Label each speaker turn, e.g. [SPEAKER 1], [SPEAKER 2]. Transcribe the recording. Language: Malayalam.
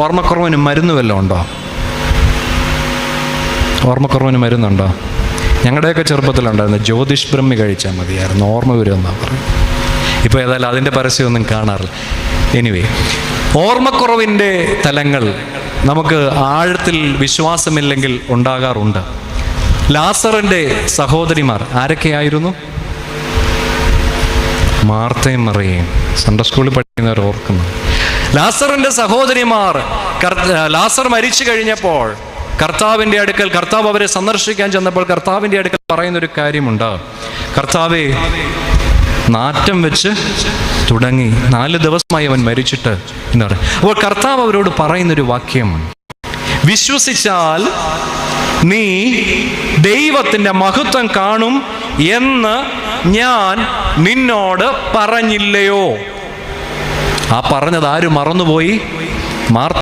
[SPEAKER 1] ഓർമ്മക്കുറവിന് മരുന്ന് വല്ലതും ഉണ്ടോ? ഓർമ്മക്കുറവിന് മരുന്നുണ്ടോ? ഞങ്ങളുടെയൊക്കെ ചെറുപ്പത്തിലുണ്ടായിരുന്നു, ജ്യോതിഷ് ബ്രഹ്മി കഴിച്ചാൽ മതിയായിരുന്നു, ഓർമ്മ വരുമെന്നാണ് പറയും. ഇപ്പോൾ ഏതായാലും അതിൻ്റെ പരസ്യമൊന്നും കാണാറില്ല. എനിവേ, ഓർമ്മക്കുറവിൻ്റെ തലങ്ങൾ നമുക്ക് ആഴത്തിൽ വിശ്വാസമില്ലെങ്കിൽ ഉണ്ടാകാറുണ്ട്. ലാസറിൻ്റെ സഹോദരിമാർ ആരൊക്കെയായിരുന്നു? മാർത്തയും മറിയയും. സൺഡേ സ്കൂളിൽ പഠിക്കുന്നവർ ഓർക്കുന്നു. ലാസറിൻ്റെ സഹോദരിമാർ ലാസർ മരിച്ചു കഴിഞ്ഞപ്പോൾ കർത്താവിൻ്റെ അടുക്കൽ, കർത്താവ് അവരെ സന്ദർശിക്കാൻ ചെന്നപ്പോൾ കർത്താവിൻ്റെ അടുക്കൽ പറയുന്നൊരു കാര്യമുണ്ട്. കർത്താവേ, നാറ്റം വെച്ച് തുടങ്ങി 4 ദിവസമായി അവൻ മരിച്ചിട്ട് എന്ന് പറയും. അപ്പോൾ കർത്താവ് അവരോട് പറയുന്നൊരു വാക്യം, വിശ്വസിച്ചാൽ നീ ദൈവത്തിൻ്റെ മഹത്വം കാണും എന്ന് ഞാൻ നിന്നോട് പറഞ്ഞില്ലയോ? ആ പറഞ്ഞത് ആര് മറന്നുപോയി?